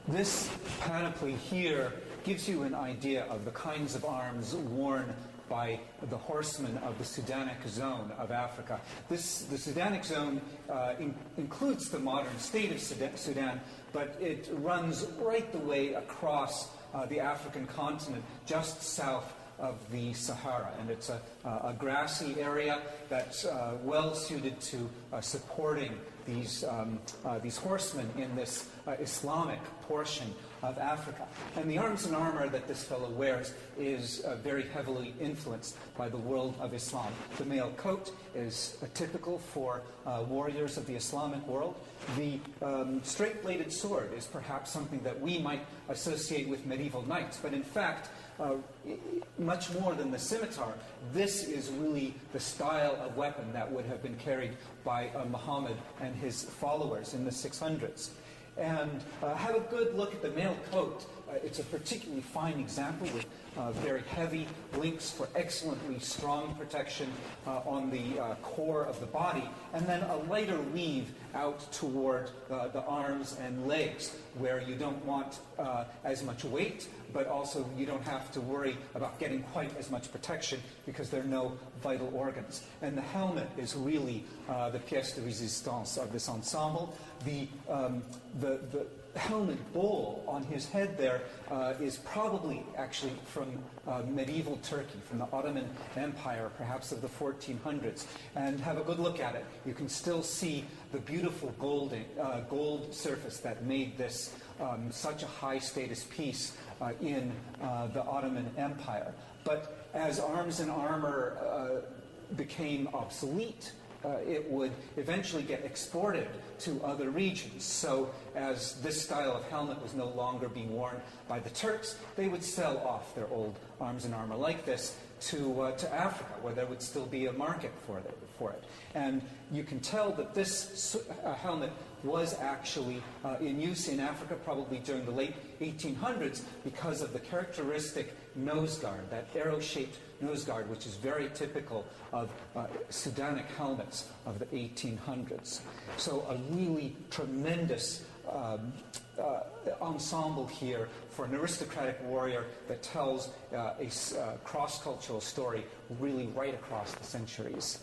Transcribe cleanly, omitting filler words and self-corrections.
This panoply here gives you an idea of the kinds of arms worn by the horsemen of the Sudanic zone of Africa. The Sudanic zone includes the modern state of Sudan, but it runs right the way across the African continent, just south of the Sahara, and it's a grassy area that's well suited to supporting these horsemen in this Islamic portion of Africa. And the arms and armor that this fellow wears is very heavily influenced by the world of Islam. The male coat is typical for warriors of the Islamic world. The straight-bladed sword is perhaps something that we might associate with medieval knights, but in fact, much more than the scimitar, this is really the style of weapon that would have been carried by Muhammad and his followers in the 600s. And have a good look at the male coat. It's a particularly fine example with very heavy links for excellently strong protection on the core of the body, and then a lighter weave out toward the arms and legs, where you don't want as much weight, but also you don't have to worry about getting quite as much protection because there are no vital organs. And the helmet is really the pièce de résistance of this ensemble. The helmet bowl on his head there is probably actually from medieval Turkey, from the Ottoman Empire, perhaps of the 1400s. And have a good look at it. You can still see the beautiful gold surface that made this such a high status piece in the Ottoman Empire. But as arms and armor became obsolete, it would eventually get exported to other regions. So as this style of helmet was no longer being worn by the Turks, they would sell off their old arms and armor like this to Africa, where there would still be a market for it. And you can tell that this helmet was actually in use in Africa probably during the late 1800s because of the characteristic nose guard, that arrow-shaped nose guard, which is very typical of Sudanic helmets of the 1800s. So a really tremendous ensemble here for an aristocratic warrior that tells a cross-cultural story really right across the centuries.